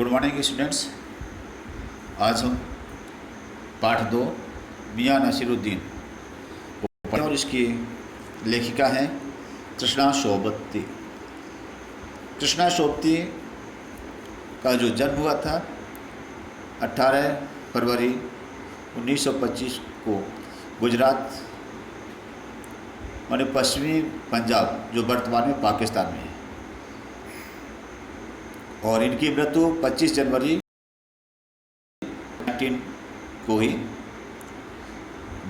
Good morning students. आज हम पाठ 2 मियाँ नसीरुद्दीन और इसकी लेखिका हैं कृष्णा सोबती। कृष्णा सोबती का जो जन्म हुआ था 18 फरवरी 1925 को गुजरात माने पश्चिमी पंजाब जो वर्तमान में पाकिस्तान में है, और इनकी मृत्यु 25 जनवरी 19 को ही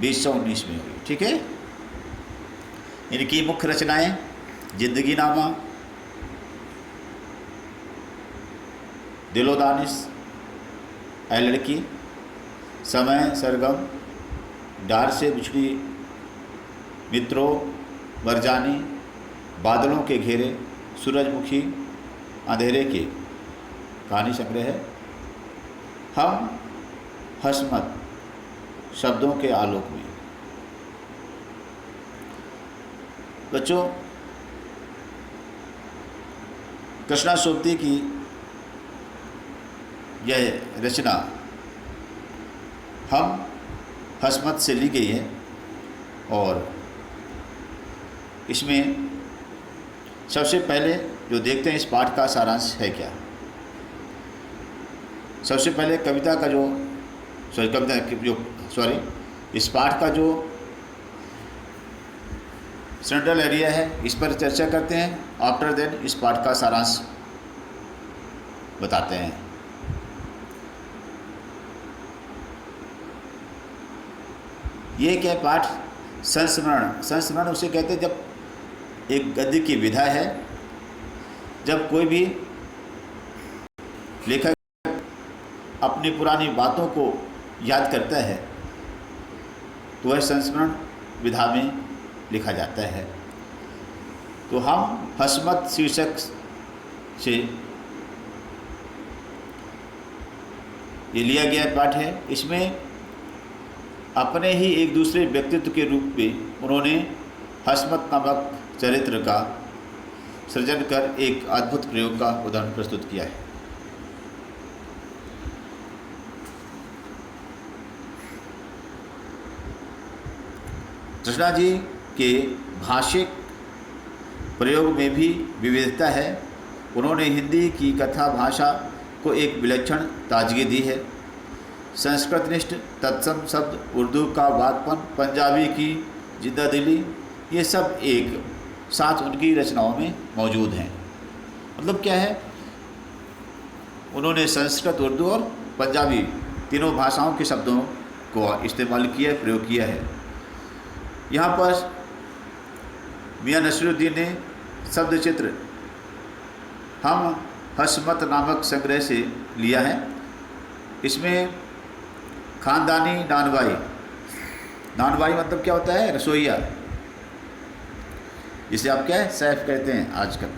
2019 में हुई। ठीक है। इनकी मुख्य रचनाएं जिंदगी नामा, दिलो दानिश, ऐ लड़की, समय सरगम, डार से बिछड़ी, मित्रों, मरजानी, बादलों के घेरे, सूरजमुखी, अंधेरे के कहानी संग्रह है, हम हसमत, शब्दों के आलोक में। बच्चों, कृष्णा सोबती की यह रचना हम हसमत से ली गई है और इसमें सबसे पहले जो देखते हैं इस पाठ का सारांश है क्या। सबसे पहले कविता का जो इस पाठ का जो सेंट्रल एरिया है इस पर चर्चा करते हैं। आफ्टर देन इस पाठ का सारांश बताते हैं। ये क्या पाठ संस्मरण। संस्मरण उसे कहते हैं जब एक गद्य की विधा है, जब कोई भी लेखक अपनी पुरानी बातों को याद करता है तो वह संस्मरण विधा में लिखा जाता है। तो हम हसमत शीर्षक से ये लिया गया पाठ है। इसमें अपने ही एक दूसरे व्यक्तित्व के रूप में उन्होंने हसमत नामक चरित्र का सृजन कर एक अद्भुत प्रयोग का उदाहरण प्रस्तुत किया है। कृष्णा जी के भाषिक प्रयोग में भी विविधता है। उन्होंने हिंदी की कथा भाषा को एक विलक्षण ताजगी दी है। संस्कृतनिष्ठ तत्सम शब्द, उर्दू का वाकपन, पंजाबी की जिद्दादिली, ये सब एक साथ उनकी रचनाओं में मौजूद हैं। मतलब क्या है, उन्होंने संस्कृत, उर्दू और पंजाबी तीनों भाषाओं के शब्दों को इस्तेमाल किया, प्रयोग किया है। यहाँ पर मियाँ नसीरुद्दीन ने शब्द चित्र हम हसमत नामक संग्रह से लिया है। इसमें खानदानी नानवाई, नानवाई मतलब क्या होता है, रसोईया, जिसे आप क्या है शेफ कहते हैं आजकल,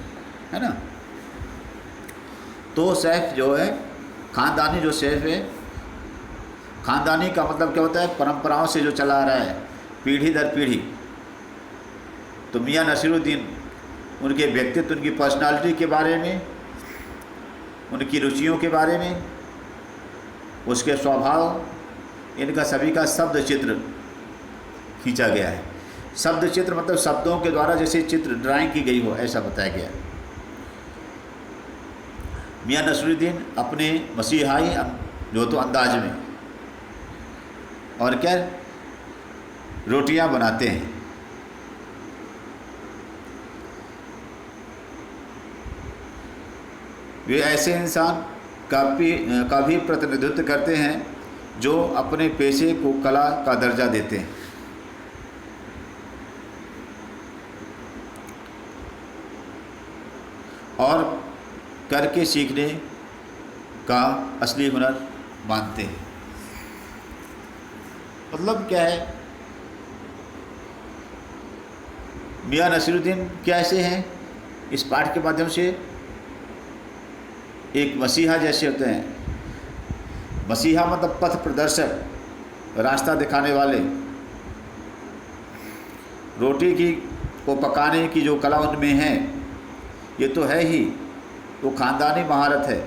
है ना। तो शेफ जो है, खानदानी जो शेफ है, खानदानी का मतलब क्या होता है, परंपराओं से जो चला आ रहा है पीढ़ी दर पीढ़ी। तो मियाँ नसीरुद्दीन उनके व्यक्तित्व, उनकी पर्सनालिटी के बारे में, उनकी रुचियों के बारे में, उसके स्वभाव, इनका सभी का शब्द चित्र खींचा गया है। शब्द चित्र मतलब शब्दों के द्वारा जैसे चित्र ड्राइंग की गई हो, ऐसा बताया गया। मियाँ नसीरुद्दीन अपने मसीहाई जो तो अंदाज में और क्या रोटियां बनाते हैं। वे ऐसे इंसान का भी प्रतिनिधित्व करते हैं जो अपने पेशे को कला का दर्जा देते हैं। और करके सीखने का असली हुनर मानते हैं। मतलब क्या है, मियाँ नसीरुद्दीन कैसे हैं, इस पाठ के माध्यम से एक मसीहा जैसे होते हैं। मसीहा मतलब पथ प्रदर्शक, रास्ता दिखाने वाले। रोटी को पकाने की जो कला उनमें है, ये तो है ही, वो ख़ानदानी महारत है।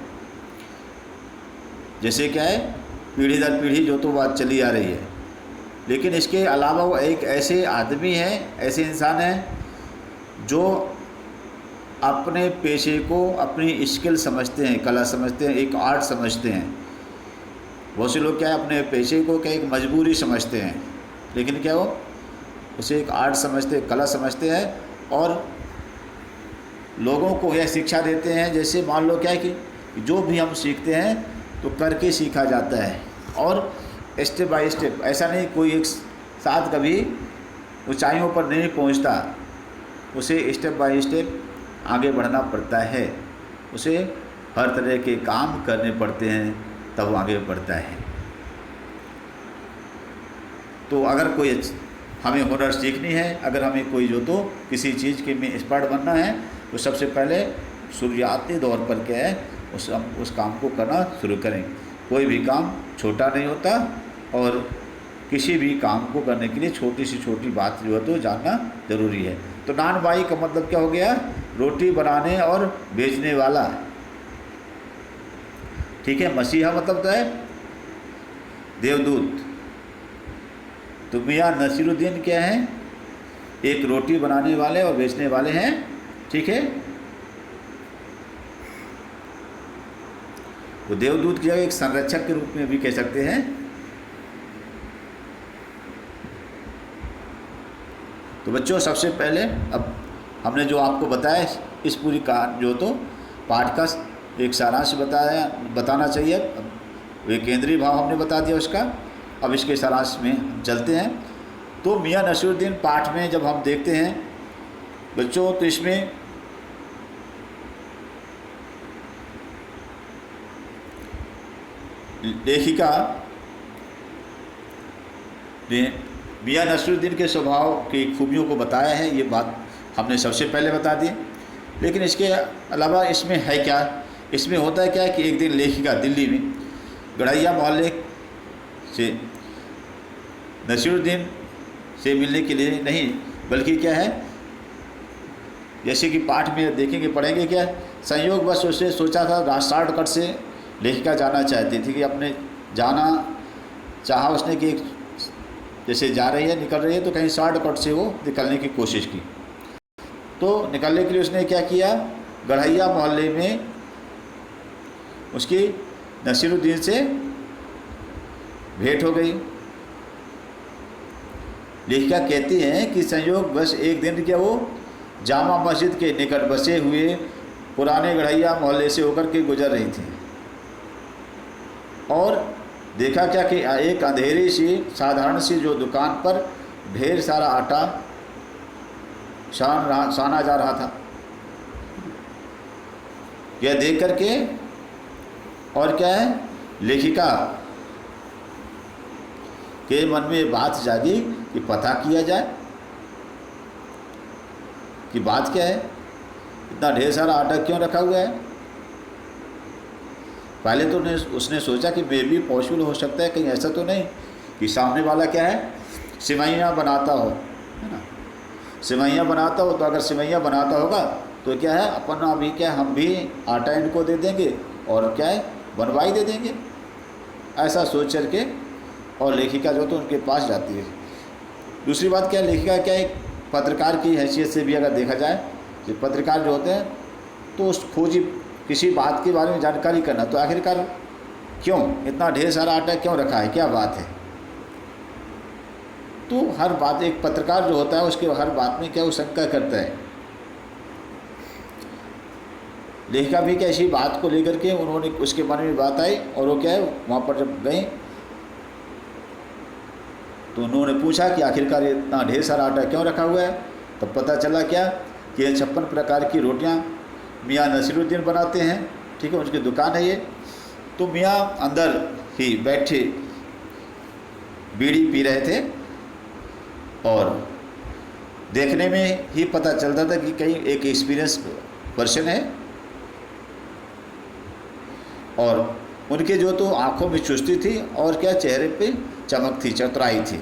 जैसे क्या है, पीढ़ी दर पीढ़ी जो तो बात चली आ रही है। लेकिन इसके अलावा वो एक ऐसे आदमी हैं, ऐसे इंसान हैं जो अपने पेशे को अपनी स्किल समझते हैं, कला समझते हैं, एक आर्ट समझते हैं। बहुत से लोग क्या है, अपने पेशे को क्या एक मजबूरी समझते हैं, लेकिन क्या वो उसे एक आर्ट समझते, कला समझते हैं और लोगों को यह शिक्षा देते हैं। जैसे मान लो क्या है कि जो भी हम सीखते हैं तो करके सीखा जाता है और स्टेप बाय स्टेप, ऐसा नहीं कोई एक साथ कभी ऊंचाइयों पर नहीं पहुंचता, उसे स्टेप बाय स्टेप आगे बढ़ना पड़ता है, उसे हर तरह के काम करने पड़ते हैं, तब वो आगे बढ़ता है। तो अगर कोई हमें हुनर सीखनी है, अगर हमें कोई जो तो किसी चीज़ के में एक्सपर्ट बनना है, तो सबसे पहले शुरुआती दौर पर क्या है, उस काम को करना शुरू करें। कोई भी काम छोटा नहीं होता और किसी भी काम को करने के लिए छोटी से छोटी बात जो है तो जानना ज़रूरी है। तो नान बाई का मतलब क्या हो गया, रोटी बनाने और बेचने वाला, ठीक है। मसीहा मतलब तो है देवदूत। तो मियाँ नसीरुद्दीन क्या है, एक रोटी बनाने वाले और बेचने वाले हैं, ठीक है। तो देवदूत की जगह एक संरक्षक के रूप में भी कह सकते हैं। तो बच्चों सबसे पहले अब हमने जो आपको बताया, इस पूरी कहानी जो तो पाठ का एक सारांश बताना चाहिए। वे केंद्रीय भाव हमने बता दिया उसका। अब इसके सारांश में हम चलते हैं। तो मियाँ नसीरुद्दीन पाठ में जब हम देखते हैं बच्चों, तो इसमें लेखिका ने मियाँ नसीरुद्दीन के स्वभाव की खूबियों को बताया है, ये बात हमने सबसे पहले बता दी। लेकिन इसके अलावा इसमें है क्या, इसमें होता है क्या कि एक दिन लेखिका दिल्ली में गढ़ैया मोहल्ले से नसीरुद्दीन से मिलने के लिए नहीं, बल्कि क्या है, जैसे कि पाठ में देखेंगे पढ़ेंगे, क्या संयोग बस उसने सोचा था शॉर्टकट से लेखिका जाना चाहती थी कि अपने जाना चाहा उसने कि जैसे जा रही है, निकल रही है, तो कहीं शॉर्टकट से वो निकलने की कोशिश की। तो निकलने के लिए उसने क्या किया, गढ़ैया मोहल्ले में उसकी नसीरुद्दीन से भेंट हो गई। लेखिका कहती हैं कि संयोग बस एक दिन क्या वो जामा मस्जिद के निकट बसे हुए पुराने गढ़ैया मोहल्ले से होकर के गुजर रही थी और देखा क्या कि एक अंधेरी सी साधारण सी जो दुकान पर ढेर सारा आटा साना जा रहा था। यह देख करके और क्या है, लेखिका के मन में बात जागी कि पता किया जाए कि बात क्या है, इतना ढेर सारा आटा क्यों रखा हुआ है। पहले तो उसने सोचा कि मे भी पॉसिबल हो सकता है, कहीं ऐसा तो नहीं कि सामने वाला क्या है, सिवैयाँ बनाता हो, है ना, सिवैयाँ बनाता हो। तो अगर सिवैयाँ बनाता होगा तो क्या है, अपना भी क्या हम भी आटा इनको दे देंगे और क्या है बनवाई दे देंगे, ऐसा सोच करके और लेखिका जो तो उनके पास जाती है। दूसरी बात क्या है, लेखिका क्या एक पत्रकार की हैसियत से भी अगर देखा जाए, जो पत्रकार जो होते हैं तो उस खोजी किसी बात के बारे में जानकारी करना, तो आखिरकार क्यों इतना ढेर सारा आटा क्यों रखा है, क्या बात है। तो हर बात एक पत्रकार जो होता है उसके हर बात में क्या वो शंका करता है। लेखिका भी क्या इसी बात को लेकर के उन्होंने उसके बारे में बात आई और वो क्या है वहाँ पर जब गए तो उन्होंने पूछा कि आखिरकार इतना ढेर सारा आटा क्यों रखा हुआ है। तब पता चला क्या कि ये 56 प्रकार की रोटियां मियाँ नसीरुद्दीन बनाते हैं, ठीक है, उनकी दुकान है ये। तो मियाँ अंदर ही बैठे बीड़ी पी रहे थे और देखने में ही पता चलता था कि कहीं एक एक्सपीरियंस पर्सन है और उनके जो तो आंखों में चुस्ती थी और क्या चेहरे पे चमक थी, चतुराई थी।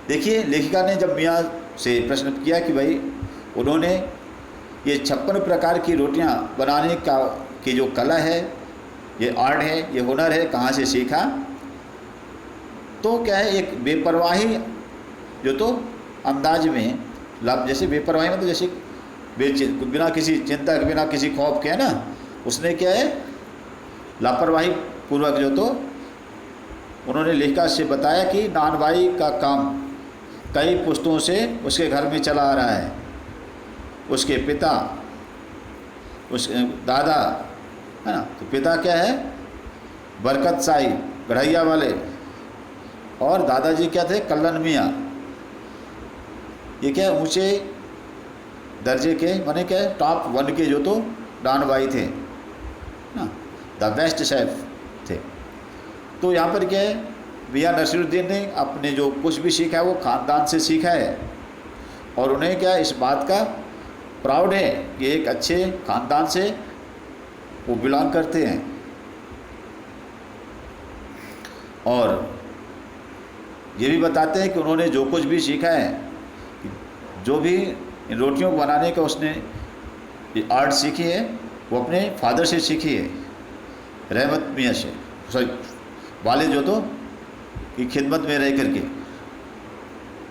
देखिए लेखिका ने जब मियाँ से प्रश्न किया कि भाई उन्होंने ये 56 प्रकार की रोटियां बनाने का कि जो कला है, ये आर्ट है, ये हुनर है, कहाँ से सीखा। तो क्या है, एक बेपरवाही जो तो अंदाज में जैसे बेपरवाही मतलब जैसे बिना किसी चिंता के, बिना किसी खौफ के, है ना, उसने क्या है लापरवाही पूर्वक जो तो उन्होंने लेखिका से बताया कि नानबाई का काम कई पुश्तों से उसके घर में चला आ रहा है। उसके पिता, उस दादा, है ना, तो पिता क्या है बरकत शाही गढ़ैया वाले, और दादाजी क्या थे कल्लन मियाँ। ये क्या ऊंचे दर्जे के, माने क्या टॉप 1 के जो तो नानबाई थे ना, द बेस्ट शेफ थे। तो यहाँ पर क्या है, मियाँ नसीरुद्दीन ने अपने जो कुछ भी सीखा है वो ख़ानदान से सीखा है, और उन्हें क्या इस बात का प्राउड है कि एक अच्छे ख़ानदान से वो बिलोंग करते हैं। और ये भी बताते हैं कि उन्होंने जो कुछ भी सीखा है, जो भी इन रोटियों को बनाने का उसने आर्ट सीखी है, वो अपने फादर से सीखी है, रहमत मियाँ से, सॉरी वाले जो तो की खिदमत में रह करके,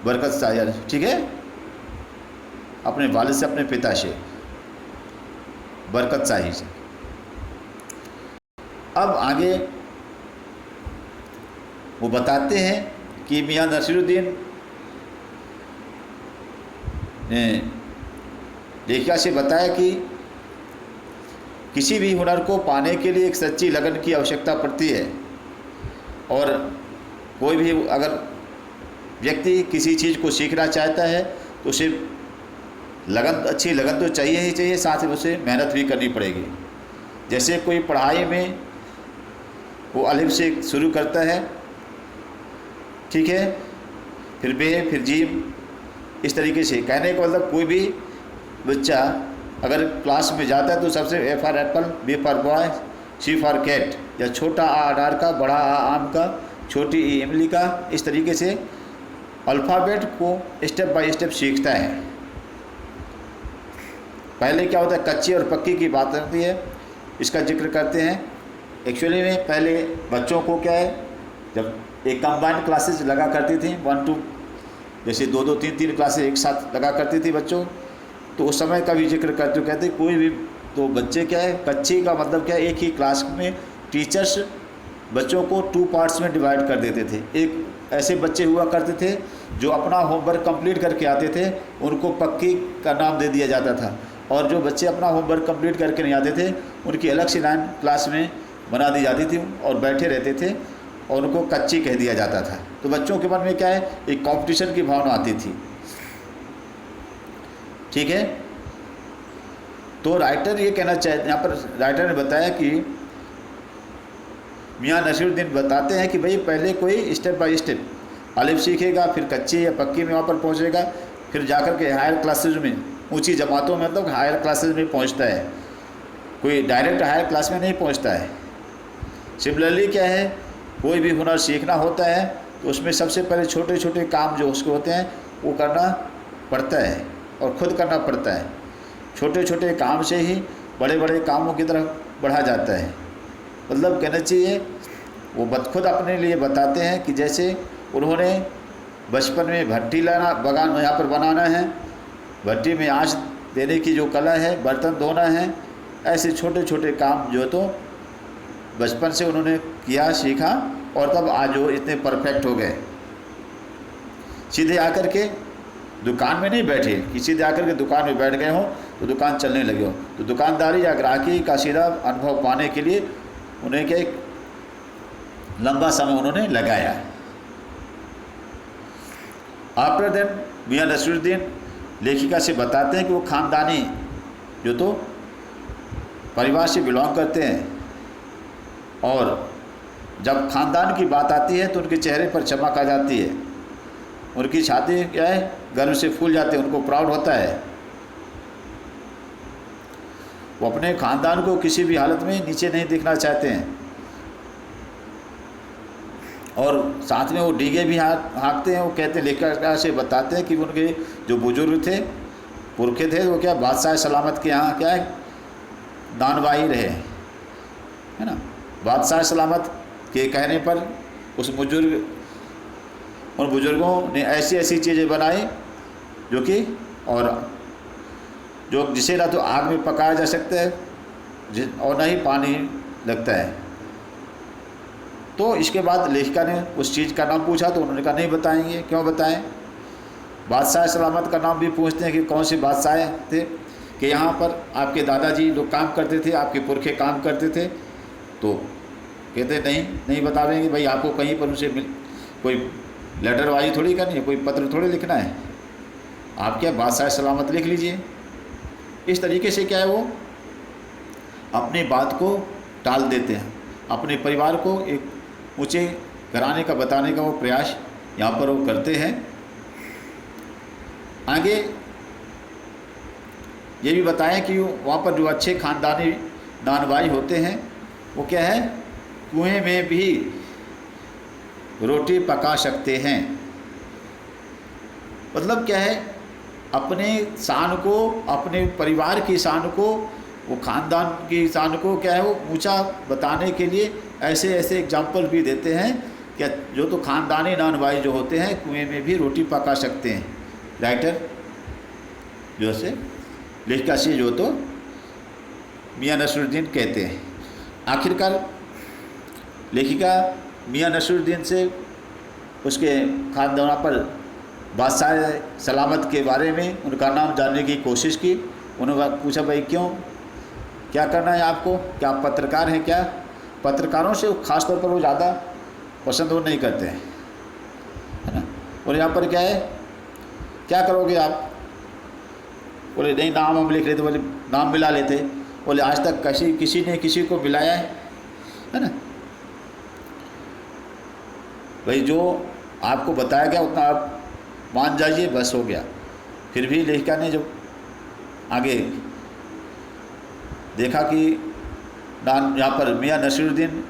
बरकत शाही, ठीक है, अपने वालिद से, अपने पिता से, बरकत शाही से। अब आगे वो बताते हैं कि मियाँ नसीरुद्दीन ने लेखिका से बताया कि किसी भी हुनर को पाने के लिए एक सच्ची लगन की आवश्यकता पड़ती है, और कोई भी अगर व्यक्ति किसी चीज़ को सीखना चाहता है तो उसे लगन, अच्छी लगन तो चाहिए ही चाहिए, साथ ही उसे मेहनत भी करनी पड़ेगी। जैसे कोई पढ़ाई में वो अलिफ से शुरू करता है, ठीक है, फिर बे, फिर जीम, इस तरीके से कहने का मतलब कोई भी बच्चा अगर क्लास में जाता है तो सबसे A for apple, B for boy, C for cat, या छोटा आ अनार का, बड़ा आ आम का, छोटी ई इमली का, इस तरीके से अल्फ़ाबेट को स्टेप बाय स्टेप सीखता है। पहले क्या होता है, कच्ची और पक्की की बात होती है, इसका जिक्र करते हैं। एक्चुअली में पहले बच्चों को क्या है, जब एक कंबाइंड क्लासेस लगा करती थी, 1 2, जैसे 2 2 3 3 क्लासेस एक साथ लगा करती थी बच्चों, तो उस समय का भी जिक्र करते कहते कोई भी तो बच्चे क्या है, कच्ची का मतलब क्या है, एक ही क्लास में टीचर्स बच्चों को 2 पार्ट्स में डिवाइड कर देते थे। एक ऐसे बच्चे हुआ करते थे जो अपना होमवर्क कंप्लीट करके आते थे, उनको पक्की का नाम दे दिया जाता था, और जो बच्चे अपना होमवर्क कंप्लीट करके नहीं आते थे उनकी अलग से लाइन क्लास में बना दी जाती थी और बैठे रहते थे, और उनको कच्ची कह दिया जाता था। तो बच्चों के मन में क्या है, एक कंपटीशन की भावना आती थी, ठीक है। तो राइटर ये कहना चाहते, यहाँ पर राइटर ने बताया कि मियाँ नसीरुद्दीन बताते हैं कि भाई पहले कोई स्टेप बाय स्टेप अलिफ सीखेगा, फिर कच्ची या पक्की में वहाँ पर पहुँचेगा, फिर जाकर के हायर क्लासेज में, ऊंची जमातों में, मतलब हायर क्लासेज में पहुँचता है, कोई डायरेक्ट हायर क्लास में नहीं पहुँचता है। सिमिलरली क्या है, कोई भी हुनर सीखना होता है तो उसमें सबसे पहले छोटे छोटे काम जो उसके होते हैं वो करना पड़ता है, और ख़ुद करना पड़ता है। छोटे छोटे काम से ही बड़े बड़े कामों की तरफ बढ़ा जाता है। मतलब कहना चाहिए वो खुद अपने लिए बताते हैं कि जैसे उन्होंने बचपन में भट्टी लाना, बगान यहाँ पर बनाना है, भट्टी में आँच देने की जो कला है, बर्तन धोना है, ऐसे छोटे छोटे काम जो तो बचपन से उन्होंने किया, सीखा, और तब आज वो इतने परफेक्ट हो गए। सीधे आकर के दुकान में नहीं बैठे कि सीधे आकर के दुकान में बैठ गए हो तो दुकान चलने लगे हो। तो दुकानदारी या ग्राहकी का सीधा अनुभव पाने के लिए उन्हें क्या एक लंबा समय उन्होंने लगाया। आफ्टर देन मियाँ नसीरुद्दीन लेखिका से बताते हैं कि वो ख़ानदानी जो तो परिवार से बिलोंग करते हैं, और जब ख़ानदान की बात आती है तो उनके चेहरे पर चमक आ जाती है, उनकी छाती क्या है गर्व से फूल जाते हैं, उनको प्राउड होता है। वो अपने ख़ानदान को किसी भी हालत में नीचे नहीं दिखना चाहते हैं, और साथ में वो डीगे भी हाँकते हैं। वो कहते हैं, लेखिका से बताते हैं कि उनके जो बुजुर्ग थे, पुरखे थे, वो क्या बादशाह सलामत के यहाँ क्या है दानवाही रहे, है ना। बादशाह सलामत के कहने पर उन बुज़ुर्गों ने ऐसी ऐसी चीज़ें बनाई जो कि जिसे ना तो आग में पकाया जा सकता है और ना ही पानी लगता है। तो इसके बाद लेखिका ने उस चीज़ का नाम पूछा तो उन्होंने कहा नहीं बताएंगे। क्यों बताएं? बादशाह सलामत का नाम भी पूछते हैं कि कौन से बादशाह थे, कि यहाँ पर आपके दादाजी लोग काम करते थे, आपके पुरखे काम करते थे। तो कहते नहीं बताएंगे भाई, आपको कहीं पर उनसे कोई लेटरबाजी थोड़ी करनी है, कोई पत्र थोड़ी लिखना है, आप क्या बादशाह सलामत लिख लीजिए। इस तरीके से क्या है, वो अपनी बात को टाल देते हैं, अपने परिवार को एक ऊँचे कराने का बताने का वो प्रयास यहाँ पर वो करते हैं। आगे ये भी बताएं कि वहाँ पर जो अच्छे ख़ानदानी नानभाई होते हैं वो क्या है, कुएं में भी रोटी पका सकते हैं। मतलब क्या है, अपने शान को, अपने परिवार की शान को, वो ख़ानदान की शान को क्या है वो ऊंचा बताने के लिए ऐसे ऐसे एग्जाम्पल भी देते हैं कि जो तो ख़ानदानी नानभाई जो होते हैं कुएं में भी रोटी पका सकते हैं। राइटर जो से लेखिका से जो तो मियाँ नसरुद्दीन कहते हैं। आखिरकार लेखिका मियाँ नसरुद्दीन से उसके खानदान पर बादशाह सलामत के बारे में उनका नाम जानने की कोशिश की। उन्होंने पूछा भाई क्यों, क्या करना है आपको, क्या आप पत्रकार हैं क्या? पत्रकारों से ख़ास तौर पर वो ज़्यादा पसंद वो नहीं करते हैं, है ना। और यहाँ पर क्या है, क्या करोगे आप? बोले नहीं नाम हम लिख लेते, बोले नाम मिला लेते। बोले आज तक किसी ने किसी को मिलाया है ना। भाई जो आपको बताया गया उतना आप मान जाइए, बस हो गया। फिर भी लेखिका ने जब आगे देखा कि यहाँ पर मियाँ नसीरुद्दीन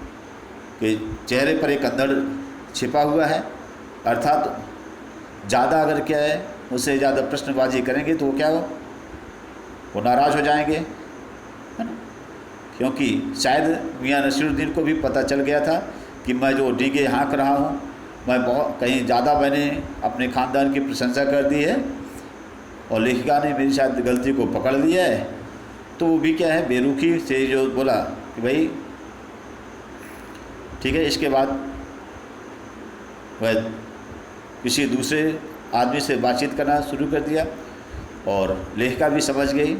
के चेहरे पर एक अंधड़ छिपा हुआ है, अर्थात ज़्यादा अगर क्या है उससे ज़्यादा प्रश्नबाजी करेंगे तो क्या हो, वो नाराज़ हो जाएंगे, है ना। क्योंकि शायद मियाँ नसीरुद्दीन को भी पता चल गया था कि मैं जो डींगे हाँक रहा हूँ, मैं बहुत कहीं ज़्यादा मैंने अपने ख़ानदान की प्रशंसा कर दी है और लेखिका ने मेरी शायद गलती को पकड़ लिया है। तो वो भी क्या है बेरुखी से जो बोला कि भाई ठीक है। इसके बाद वह किसी दूसरे आदमी से बातचीत करना शुरू कर दिया और लेखिका भी समझ गई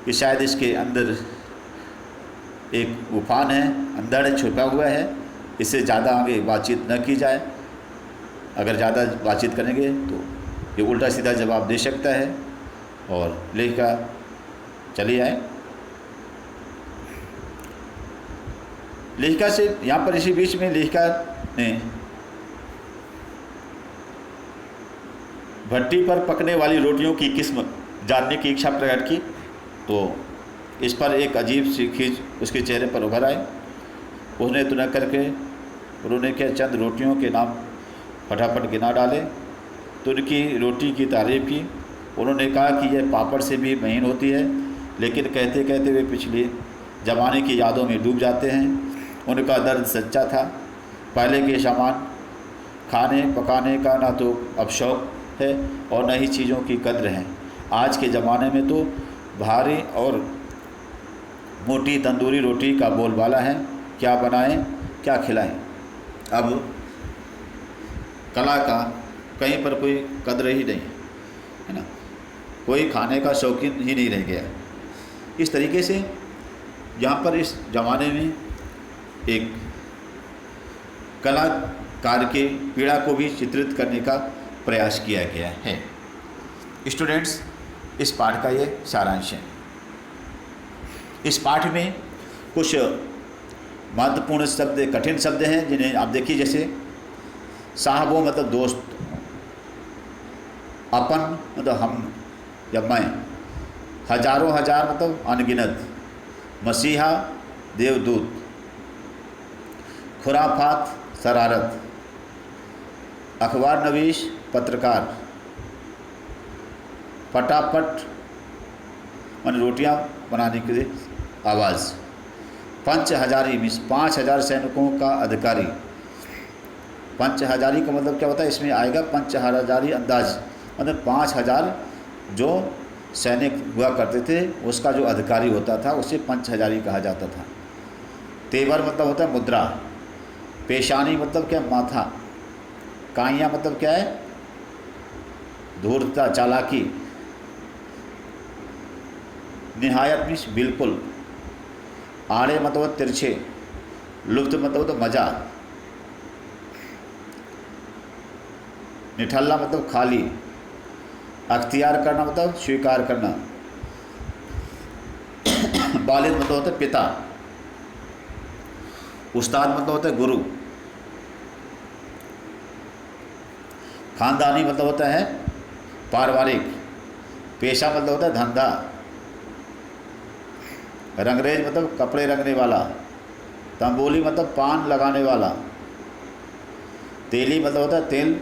कि शायद इसके अंदर एक उफान है, अंधड़ छुपा हुआ है, इससे ज़्यादा आगे बातचीत न की जाए। अगर ज़्यादा बातचीत करेंगे तो ये उल्टा सीधा जवाब दे सकता है। और लेखिका चली आए। लेखिका से यहाँ पर इसी बीच में लेखिका ने भट्टी पर पकने वाली रोटियों की किस्म जानने की इच्छा प्रकट की। तो इस पर एक अजीब सी खींच उसके चेहरे पर उभर आए। उसने तुरंत करके उन्होंने क्या चंद रोटियों के नाम फटाफट गिना डाले तो उनकी रोटी की तारीफ़ की। उन्होंने कहा कि यह पापड़ से भी महीन होती है, लेकिन कहते कहते वे पिछले ज़माने की यादों में डूब जाते हैं। उनका दर्द सच्चा था। पहले के सामान खाने पकाने का ना तो अब शौक़ है और न ही चीज़ों की कद्र है। आज के ज़माने में तो भारी और मोटी तंदूरी रोटी का बोलबाला है, क्या बनाएं क्या खिलाएं। अब कला का कहीं पर कोई कद्र ही नहीं है ना, कोई खाने का शौकीन ही नहीं रह गया। इस तरीके से यहाँ पर इस ज़माने में एक कलाकार के पीड़ा को भी चित्रित करने का प्रयास किया गया है। स्टूडेंट्स, इस पाठ का ये सारांश है। इस पाठ में कुछ महत्वपूर्ण शब्द, कठिन शब्द हैं जिन्हें आप देखिए, जैसे साहबो मतलब दोस्त, अपन मतलब हम या मैं, हजारों हजार मतलब अनगिनत, मसीहा देवदूत, खुराफात शरारत, अखबार नवीश पत्रकार, फटाफट मान रोटियां बनाने के लिए आवाज़, पंच हजारी मीन्स 5000 सैनिकों का अधिकारी। पंच हजारी का मतलब क्या होता है, इसमें आएगा पंच हजारी अंदाज, मतलब 5000 जो सैनिक हुआ करते थे उसका जो अधिकारी होता था उसे पंच हजारी कहा जाता था। तेवर मतलब होता है मुद्रा। पेशानी मतलब क्या, माथा। काइया मतलब क्या है, धूर्तता, चालाकी। निहायत मीन्स बिल्कुल। आड़े मतलब तिरछे। लुप्त मतलब तो मजा। निठल्ला मतलब खाली। अख्तियार करना मतलब स्वीकार करना। वालिद मतलब होता है पिता। उस्ताद मतलब होता है गुरु। खानदानी मतलब होता है पारिवारिक। पेशा मतलब होता है धंधा। रंगरेज मतलब कपड़े रंगने वाला। तंबोली मतलब पान लगाने वाला। तेली मतलब होता है तेल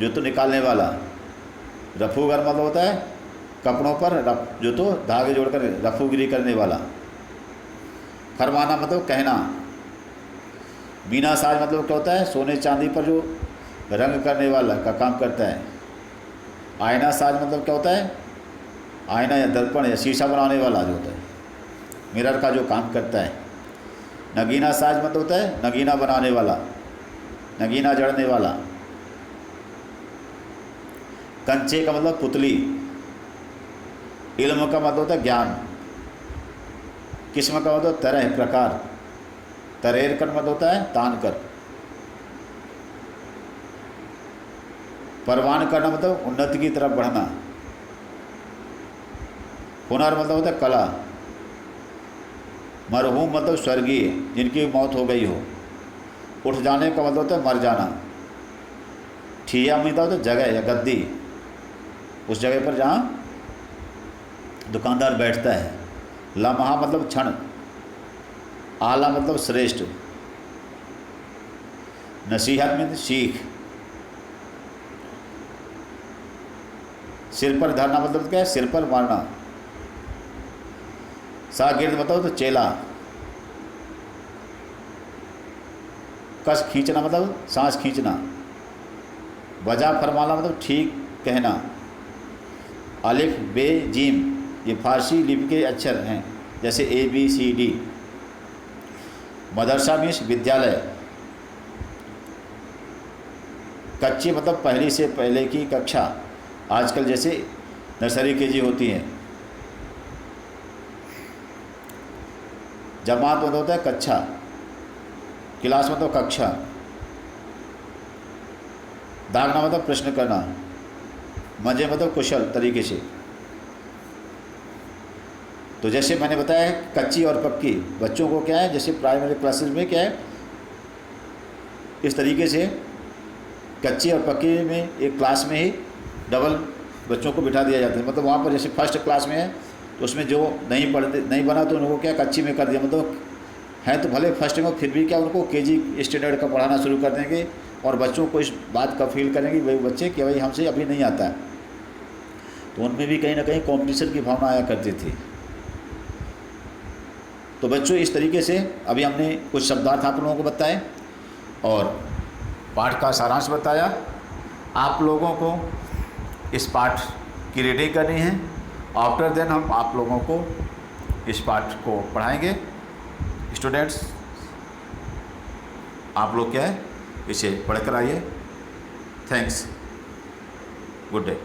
जो तो निकालने वाला। रफूगर मतलब होता है कपड़ों पर जो तो धागे जोड़कर रफूगिरी करने वाला। फरमाना मतलब कहना। बीना साज मतलब क्या होता है, सोने चांदी पर जो रंग करने वाला का काम करता है। आईना साज मतलब क्या होता है, आईना या दर्पण या शीशा बनाने वाला जो होता है, मिरर का जो काम करता है। नगीना साज मतलब होता है नगीना बनाने वाला, नगीना जड़ने वाला। कंचे का मतलब पुतली। इल्म का मतलब होता है ज्ञान। किस्म का मतलब तरह, प्रकार। तरेर कर मतलब होता है तान कर। परवान करना मतलब उन्नति की तरफ बढ़ना। हुनर मतलब होता है कला। मरहूम मतलब स्वर्गीय, जिनकी मौत हो गई हो। उठ जाने का मतलब होता है मर जाना। ठिया मतलब होता है जगह या गद्दी, उस जगह पर जहाँ दुकानदार बैठता है। लम्हा मतलब क्षण। आला मतलब श्रेष्ठ। नसीहत में सीख। सिर पर धरना मतलब क्या है, सिर पर मारना। शागिर्द मतलब तो चेला। कस खींचना मतलब सांस खींचना। वजह फरमाना मतलब ठीक कहना। अलिफ बे जीम ये फारसी लिपि के अक्षर हैं, जैसे ABCD। मदरसा मीन्स विद्यालय। कच्ची मतलब पहली से पहले की कक्षा, आजकल जैसे नर्सरी KG होती हैं। जमात मतलब होता है कक्षा, क्लास मतलब कक्षा। दागना मतलब प्रश्न करना। मजे मतलब कुशल तरीके से। तो जैसे मैंने बताया कच्ची और पक्की, बच्चों को क्या है, जैसे प्राइमरी क्लासेस में क्या है, इस तरीके से कच्ची और पक्की में एक क्लास में ही डबल बच्चों को बिठा दिया जाता है। मतलब वहाँ पर जैसे फर्स्ट क्लास में है तो उसमें जो नहीं बना तो उनको क्या कच्ची में कर दिया। मतलब है तो भले फर्स्ट में, फिर भी क्या उनको KG स्टैंडर्ड का पढ़ाना शुरू कर देंगे और बच्चों को इस बात का फील करेंगे वही बच्चे कि भाई हमसे अभी नहीं आता है। तो उनमें भी कहीं ना कहीं कंपटीशन की भावना आया करती थी। तो बच्चों इस तरीके से अभी हमने कुछ शब्दार्थ आप लोगों को बताए और पाठ का सारांश बताया। आप लोगों को इस पाठ की रीडिंग करनी है। आफ्टर देन हम आप लोगों को इस पाठ को पढ़ाएंगे। स्टूडेंट्स आप लोग क्या है इसे पढ़कर आइए। Thanks, good day.